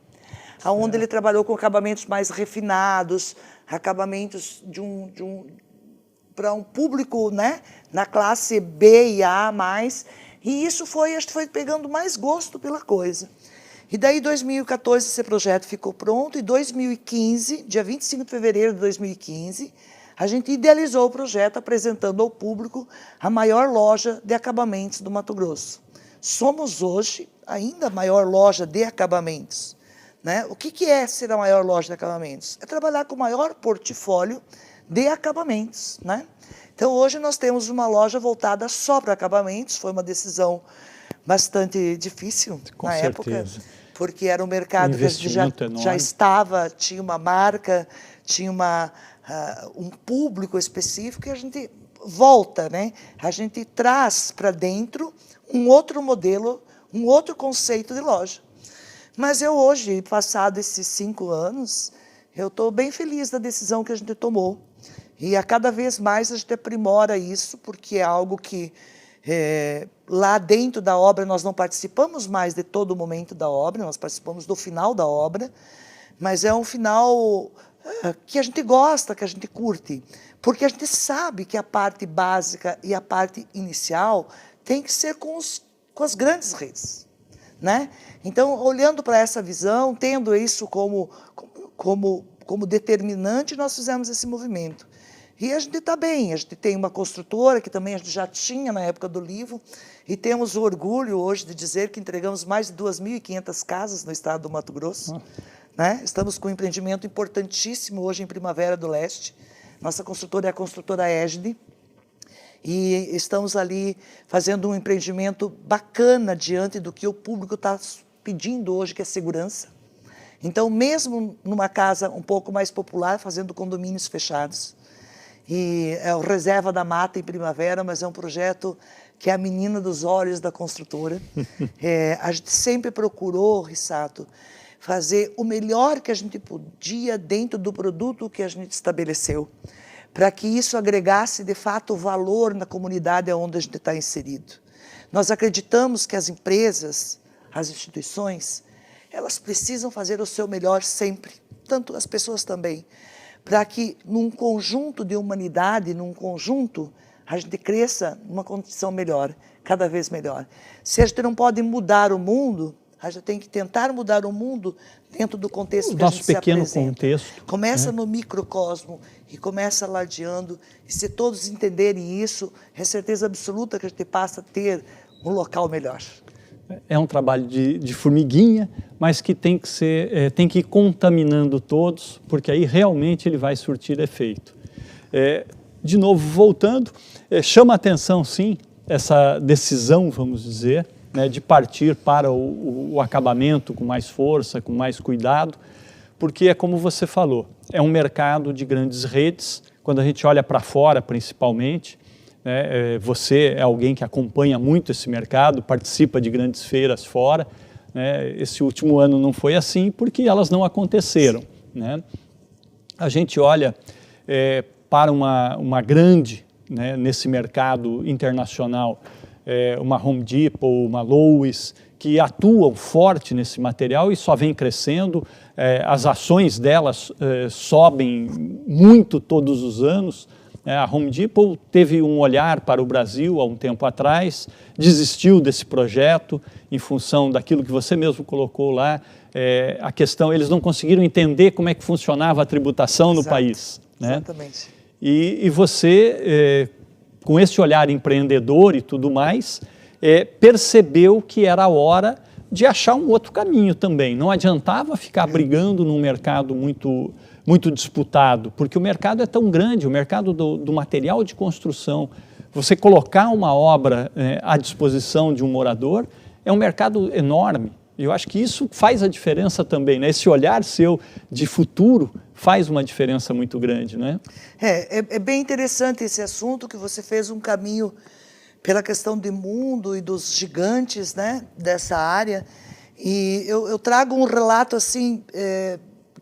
onde ele trabalhou com acabamentos mais refinados, acabamentos para um público, né, na classe B e A+, e isso a gente foi pegando mais gosto pela coisa. E daí, em 2014, esse projeto ficou pronto, e em 2015, dia 25 de fevereiro de 2015, a gente idealizou o projeto apresentando ao público a maior loja de acabamentos do Mato Grosso. Somos hoje ainda a maior loja de acabamentos, né? O que é ser a maior loja de acabamentos? É trabalhar com o maior portfólio de acabamentos, né? Então hoje nós temos uma loja voltada só para acabamentos, foi uma decisão bastante difícil na época, porque era um mercado que já estava, tinha uma marca, tinha um público específico, e a gente volta, né? A gente traz para dentro um outro modelo, um outro conceito de loja. Mas eu hoje, passado esses 5 anos, eu estou bem feliz da decisão que a gente tomou. E a cada vez mais a gente aprimora isso, porque é algo que lá dentro da obra nós não participamos mais de todo o momento da obra, nós participamos do final da obra, mas é um final que a gente gosta, que a gente curte, porque a gente sabe que a parte básica e a parte inicial tem que ser com as grandes redes, né? Então, olhando para essa visão, tendo isso como determinante, nós fizemos esse movimento. E a gente está bem, a gente tem uma construtora que também a gente já tinha na época do livro, e temos o orgulho hoje de dizer que entregamos mais de 2.500 casas no estado do Mato Grosso. Né? Estamos com um empreendimento importantíssimo hoje em Primavera do Leste. Nossa construtora é a construtora Égide, e estamos ali fazendo um empreendimento bacana diante do que o público está pedindo hoje, que é segurança. Então, mesmo numa casa um pouco mais popular, fazendo condomínios fechados, e é o Reserva da Mata em Primavera, mas é um projeto que é a menina dos olhos da construtora. A gente sempre procurou, Rissato, fazer o melhor que a gente podia dentro do produto que a gente estabeleceu, para que isso agregasse, de fato, valor na comunidade onde a gente está inserido. Nós acreditamos que as empresas, as instituições, elas precisam fazer o seu melhor sempre, tanto as pessoas também, para que, num conjunto de humanidade, num conjunto, a gente cresça numa condição melhor, cada vez melhor. Se a gente não pode mudar o mundo, a gente tem que tentar mudar o mundo dentro do contexto que a gente se apresenta. Nosso pequeno contexto. Começa no microcosmo e começa ladeando, e se todos entenderem isso, é certeza absoluta que a gente passa a ter um local melhor. É um trabalho de formiguinha, mas que tem que ir contaminando todos, porque aí realmente ele vai surtir efeito. De novo, voltando, chama a atenção, sim, essa decisão, vamos dizer, né, de partir para o acabamento com mais força, com mais cuidado, porque é como você falou, é um mercado de grandes redes, quando a gente olha para fora principalmente, né, você é alguém que acompanha muito esse mercado, participa de grandes feiras fora, né, esse último ano não foi assim porque elas não aconteceram. Né? A gente olha para uma grande, né, nesse mercado internacional, uma Home Depot, uma Lowe's, que atuam forte nesse material e só vem crescendo, as ações delas sobem muito todos os anos. A Home Depot teve um olhar para o Brasil há um tempo atrás, desistiu desse projeto em função daquilo que você mesmo colocou lá, a questão, eles não conseguiram entender como é que funcionava a tributação no país. Né? Exatamente. E você, com esse olhar empreendedor e tudo mais, percebeu que era a hora de achar um outro caminho também. Não adiantava ficar brigando num mercado muito disputado, porque o mercado é tão grande, o mercado do material de construção. Você colocar uma obra à disposição de um morador é um mercado enorme. Eu acho que isso faz a diferença também, né? Esse olhar seu de futuro faz uma diferença muito grande, né? É bem interessante esse assunto, que você fez um caminho pela questão do mundo e dos gigantes, né, dessa área. E eu trago um relato assim,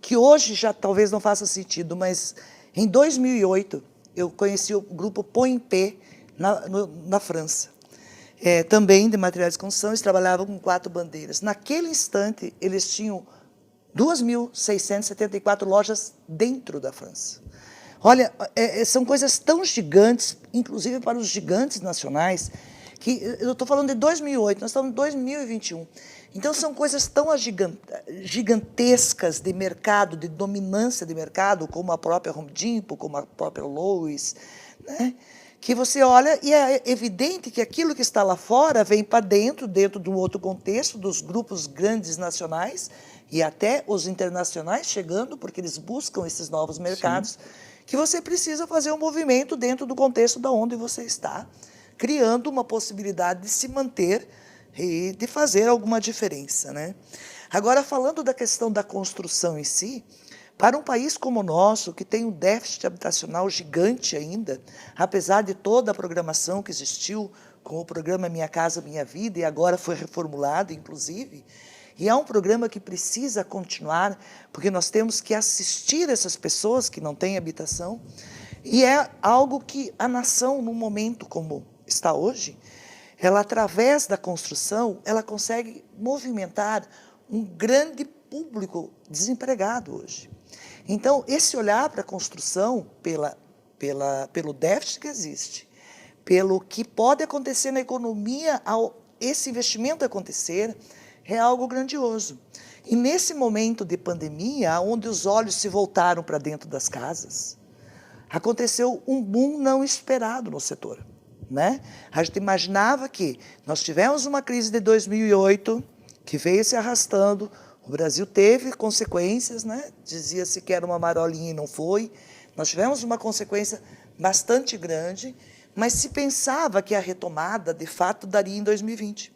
que hoje já talvez não faça sentido, mas em 2008 eu conheci o grupo Point.P na França. Também de materiais de construção, eles trabalhavam com 4 bandeiras. Naquele instante, eles tinham 2.674 lojas dentro da França. Olha, são coisas tão gigantes, inclusive para os gigantes nacionais, que eu estou falando de 2008, nós estamos em 2021. Então, são coisas tão gigantescas de mercado, de dominância de mercado, como a própria Home Depot, como a própria Lowe's, né? Que você olha e é evidente que aquilo que está lá fora vem para dentro de um outro contexto, dos grupos grandes nacionais e até os internacionais chegando, porque eles buscam esses novos mercados, sim, que você precisa fazer um movimento dentro do contexto de onde você está, criando uma possibilidade de se manter e de fazer alguma diferença, né? Agora, falando da questão da construção em si, Para um país como o nosso, que tem um déficit habitacional gigante ainda, apesar de toda a programação que existiu com o programa Minha Casa Minha Vida, e agora foi reformulado, inclusive, e é um programa que precisa continuar, porque nós temos que assistir essas pessoas que não têm habitação, e é algo que a nação, num momento como está hoje, ela, através da construção, ela consegue movimentar um grande público desempregado hoje. Então, esse olhar para a construção, pelo déficit que existe, pelo que pode acontecer na economia ao esse investimento acontecer, é algo grandioso. E nesse momento de pandemia, onde os olhos se voltaram para dentro das casas, aconteceu um boom não esperado no setor, né? A gente imaginava que nós tivemos uma crise de 2008, que veio se arrastando, o Brasil teve consequências, né? Dizia-se que era uma marolinha e não foi. Nós tivemos uma consequência bastante grande, mas se pensava que a retomada, de fato, daria em 2020.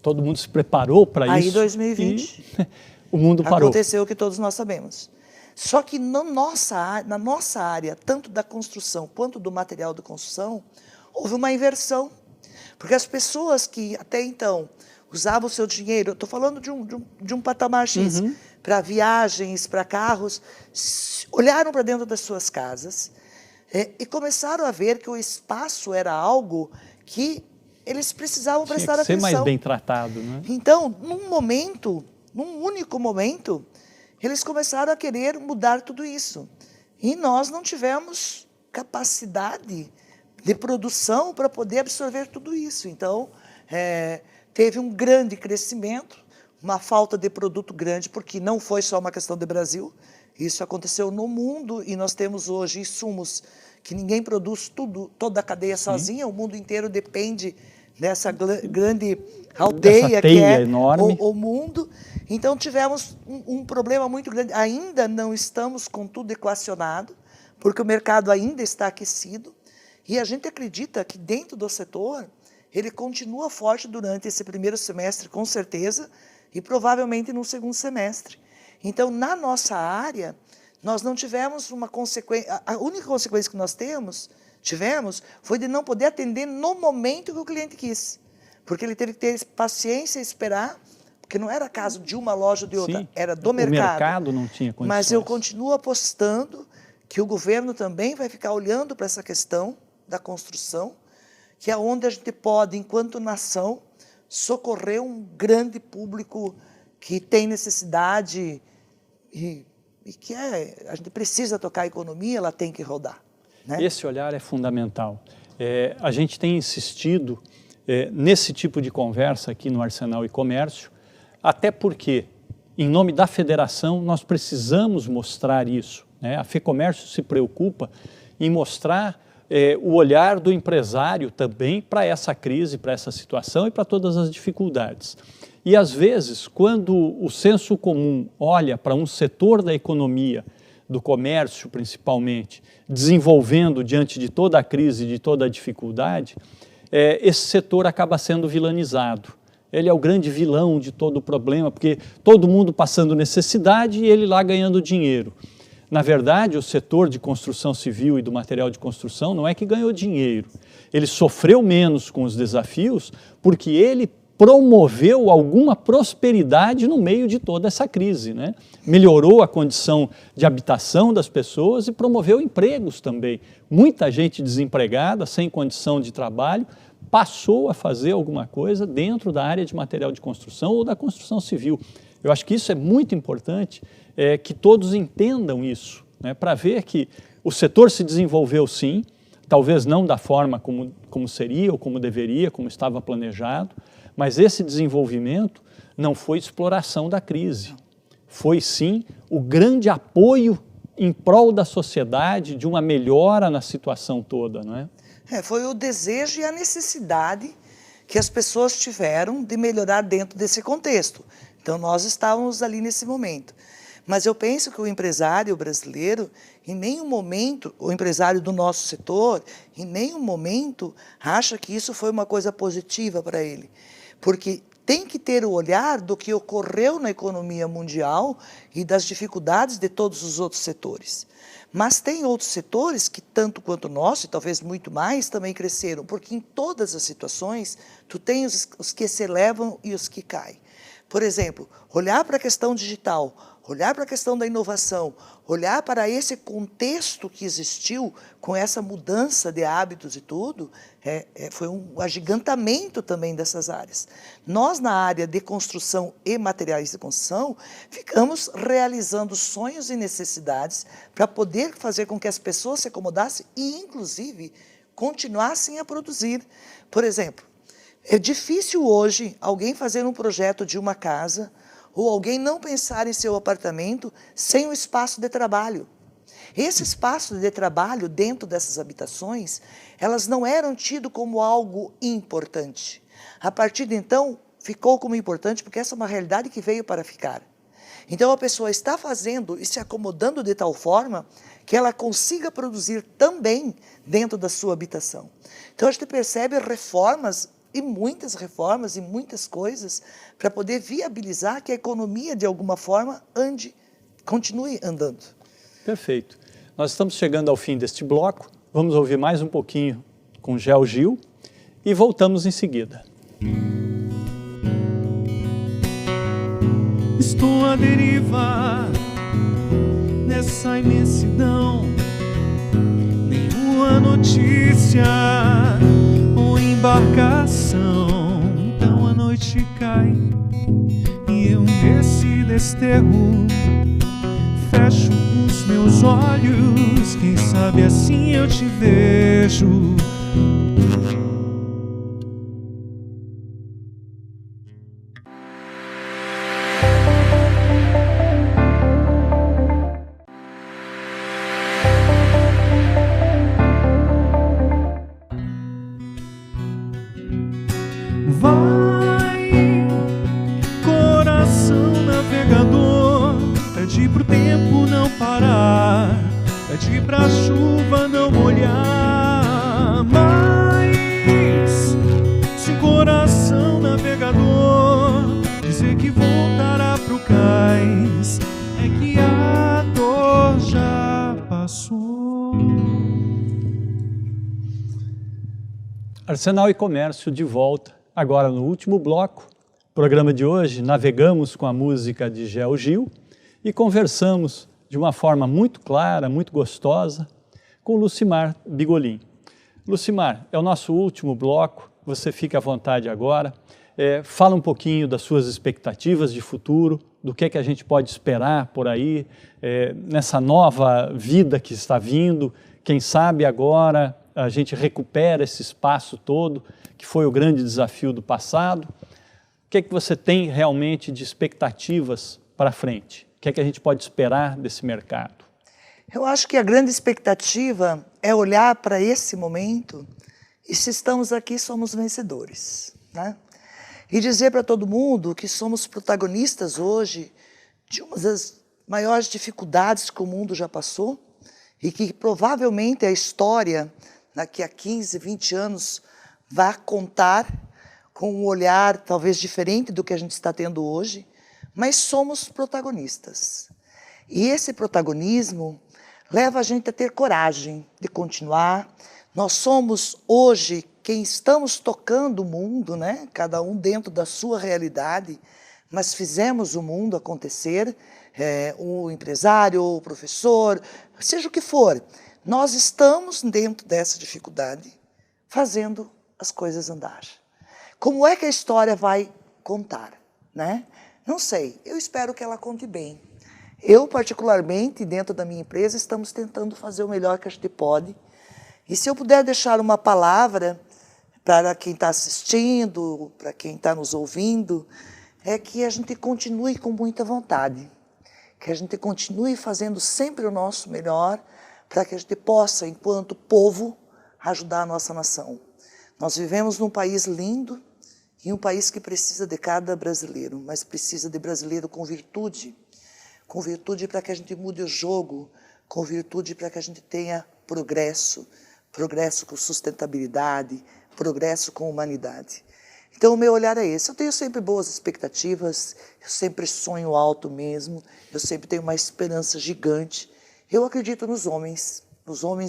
Todo mundo se preparou para isso. Aí, 2020, e o mundo parou. Aconteceu o que todos nós sabemos. Só que na nossa área, tanto da construção quanto do material de construção, houve uma inversão. Porque as pessoas que até então usavam o seu dinheiro, eu estou falando de um patamar X, para viagens, para carros, olharam para dentro das suas casas e começaram a ver que o espaço era algo que eles precisavam prestar atenção. Tinha que ser mais bem tratado, né? Então, num único momento, eles começaram a querer mudar tudo isso. E nós não tivemos capacidade de produção para poder absorver tudo isso. Então, teve um grande crescimento, uma falta de produto grande, porque não foi só uma questão do Brasil, isso aconteceu no mundo, e nós temos hoje insumos que ninguém produz toda a cadeia sozinha, o mundo inteiro depende dessa grande aldeia que é enorme. O mundo. Então tivemos um problema muito grande, ainda não estamos com tudo equacionado, porque o mercado ainda está aquecido, e a gente acredita que dentro do setor, ele continua forte durante esse primeiro semestre, com certeza, e provavelmente no segundo semestre. Então, na nossa área, nós não tivemos uma consequência, a única consequência que nós tivemos foi de não poder atender no momento que o cliente quis, porque ele teve que ter paciência e esperar, porque não era caso de uma loja ou de outra, era do mercado. O mercado não tinha condições. Mas eu continuo apostando que o governo também vai ficar olhando para essa questão da construção, que é onde a gente pode, enquanto nação, socorrer um grande público que tem necessidade e que a gente precisa tocar a economia, ela tem que rodar. Né? Esse olhar é fundamental. A gente tem insistido nesse tipo de conversa aqui no Arsenal e Comércio, até porque, em nome da federação, nós precisamos mostrar isso, né? A FEComércio se preocupa em mostrar o olhar do empresário também para essa crise, para essa situação e para todas as dificuldades. E, às vezes, quando o senso comum olha para um setor da economia, do comércio principalmente, desenvolvendo diante de toda a crise, de toda a dificuldade, esse setor acaba sendo vilanizado. Ele é o grande vilão de todo o problema, porque todo mundo passando necessidade e ele lá ganhando dinheiro. Na verdade, o setor de construção civil e do material de construção não é que ganhou dinheiro. Ele sofreu menos com os desafios porque ele promoveu alguma prosperidade no meio de toda essa crise, né? Melhorou a condição de habitação das pessoas e promoveu empregos também. Muita gente desempregada, sem condição de trabalho, passou a fazer alguma coisa dentro da área de material de construção ou da construção civil. Eu acho que isso é muito importante, que todos entendam isso, né, para ver que o setor se desenvolveu sim, talvez não da forma como seria ou como deveria, como estava planejado, mas esse desenvolvimento não foi exploração da crise, foi sim o grande apoio em prol da sociedade, de uma melhora na situação toda, não é? Foi o desejo e a necessidade que as pessoas tiveram de melhorar dentro desse contexto. Então, nós estávamos ali nesse momento. Mas eu penso que o empresário brasileiro, em nenhum momento, o empresário do nosso setor, em nenhum momento acha que isso foi uma coisa positiva para ele. Porque tem que ter o olhar do que ocorreu na economia mundial e das dificuldades de todos os outros setores. Mas tem outros setores que, tanto quanto o nosso, e talvez muito mais, também cresceram, porque em todas as situações, tu tem os que se elevam e os que caem. Por exemplo, olhar para a questão digital, olhar para a questão da inovação, olhar para esse contexto que existiu com essa mudança de hábitos e tudo, foi um agigantamento também dessas áreas. Nós, na área de construção e materiais de construção, ficamos realizando sonhos e necessidades para poder fazer com que as pessoas se acomodassem e, inclusive, continuassem a produzir. Por exemplo, é difícil hoje alguém fazer um projeto de uma casa ou alguém não pensar em seu apartamento sem um espaço de trabalho. Esse espaço de trabalho dentro dessas habitações, elas não eram tidas como algo importante. A partir de então, ficou como importante porque essa é uma realidade que veio para ficar. Então a pessoa está fazendo e se acomodando de tal forma que ela consiga produzir também dentro da sua habitação. Então a gente percebe reformas e muitas coisas para poder viabilizar que a economia, de alguma forma, continue andando. Perfeito. Nós estamos chegando ao fim deste bloco, vamos ouvir mais um pouquinho com Gel Gil e voltamos em seguida. Estou à deriva nessa imensidão, nenhuma notícia ou embarcação. Então a noite cai e eu nesse desterro fecho os meus olhos, quem sabe assim eu te vejo. Vai, coração navegador, pede pro tempo não parar, pede pra chuva não molhar. Mas se um coração navegador dizer que voltará pro cais, é que a dor já passou. Arsenal e Comércio de volta. Agora, no último bloco, programa de hoje, navegamos com a música de Gel Gil e conversamos de uma forma muito clara, muito gostosa, com Lucimar Bigolin. Lucimar, é o nosso último bloco, você fica à vontade agora. Fala um pouquinho das suas expectativas de futuro, do que é que a gente pode esperar por aí, nessa nova vida que está vindo. Quem sabe agora a gente recupera esse espaço todo, que foi o grande desafio do passado. O que é que você tem realmente de expectativas para frente? O que é que a gente pode esperar desse mercado? Eu acho que a grande expectativa é olhar para esse momento e, se estamos aqui, somos vencedores, né? E dizer para todo mundo que somos protagonistas hoje de uma das maiores dificuldades que o mundo já passou e que provavelmente a história, daqui a 15, 20 anos, vai contar com um olhar talvez diferente do que a gente está tendo hoje, mas somos protagonistas. E esse protagonismo leva a gente a ter coragem de continuar. Nós somos hoje quem estamos tocando o mundo, né? Cada um dentro da sua realidade, mas fizemos o mundo acontecer, o empresário, o professor, seja o que for. Nós estamos dentro dessa dificuldade, fazendo as coisas andar. Como é que a história vai contar, né? Não sei, eu espero que ela conte bem. Eu, particularmente, dentro da minha empresa, estamos tentando fazer o melhor que a gente pode. E se eu puder deixar uma palavra para quem está assistindo, para quem está nos ouvindo, é que a gente continue com muita vontade, que a gente continue fazendo sempre o nosso melhor, para que a gente possa, enquanto povo, ajudar a nossa nação. Nós vivemos num país lindo e um país que precisa de cada brasileiro, mas precisa de brasileiro com virtude para que a gente mude o jogo, com virtude para que a gente tenha progresso, progresso com sustentabilidade, progresso com humanidade. Então o meu olhar é esse. Eu tenho sempre boas expectativas, eu sempre sonho alto mesmo, eu sempre tenho uma esperança gigante. Eu acredito nos homens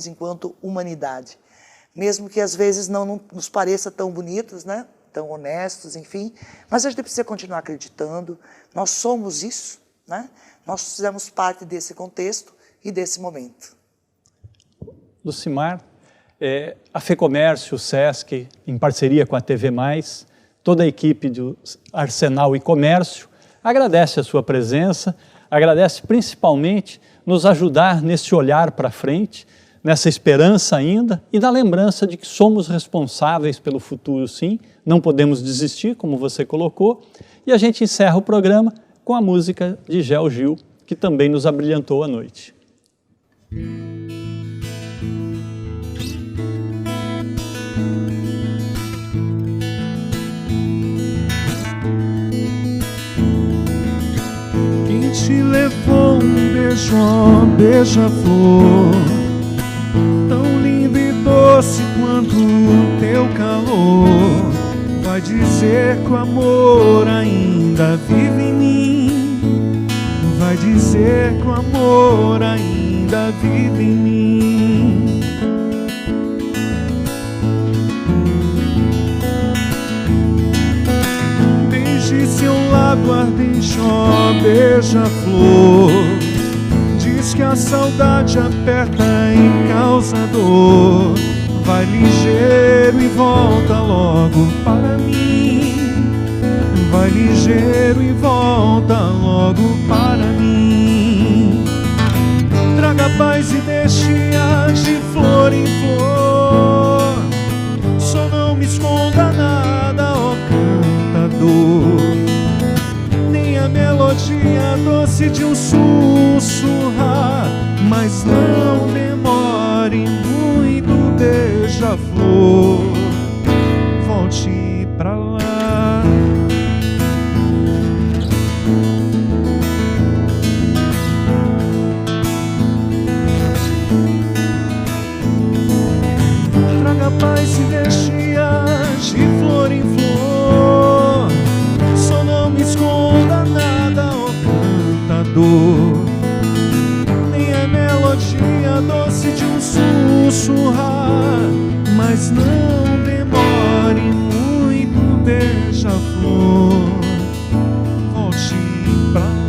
enquanto humanidade. Mesmo que às vezes não nos pareça tão bonitos, né? Tão honestos, enfim. Mas a gente precisa continuar acreditando. Nós somos isso, né? Nós fizemos parte desse contexto e desse momento. Lucimar, a FEComércio, o SESC, em parceria com a TV+, toda a equipe do Arsenal e Comércio, agradece a sua presença, agradece principalmente nos ajudar nesse olhar para frente, nessa esperança ainda e na lembrança de que somos responsáveis pelo futuro, sim, não podemos desistir, como você colocou, e a gente encerra o programa com a música de Gel Gil, que também nos abrilhantou a noite. Quem te levou um beijo, ó, beija-flor, tão lindo e doce quanto o teu calor, vai dizer que o amor ainda vive em mim, vai dizer que o amor ainda vive em mim. Beije seu lábio ardente, ó, beija-flor, diz que a saudade aperta e causa dor, vai ligeiro e volta logo para mim, vai ligeiro e volta logo para mim. Traga paz e deixe-a de flor em flor, só não me esconda nada, ó cantador, nem a melodia doce de um sussurrar, mas não demore muito, beija-flor, volte pra lá. Traga paz e deixe-a de flor em flor, só não me esconda nada, ó cantador, nem a melodia doce de um sussurrar, mas não demore muito, beija-flor, volte pra lá.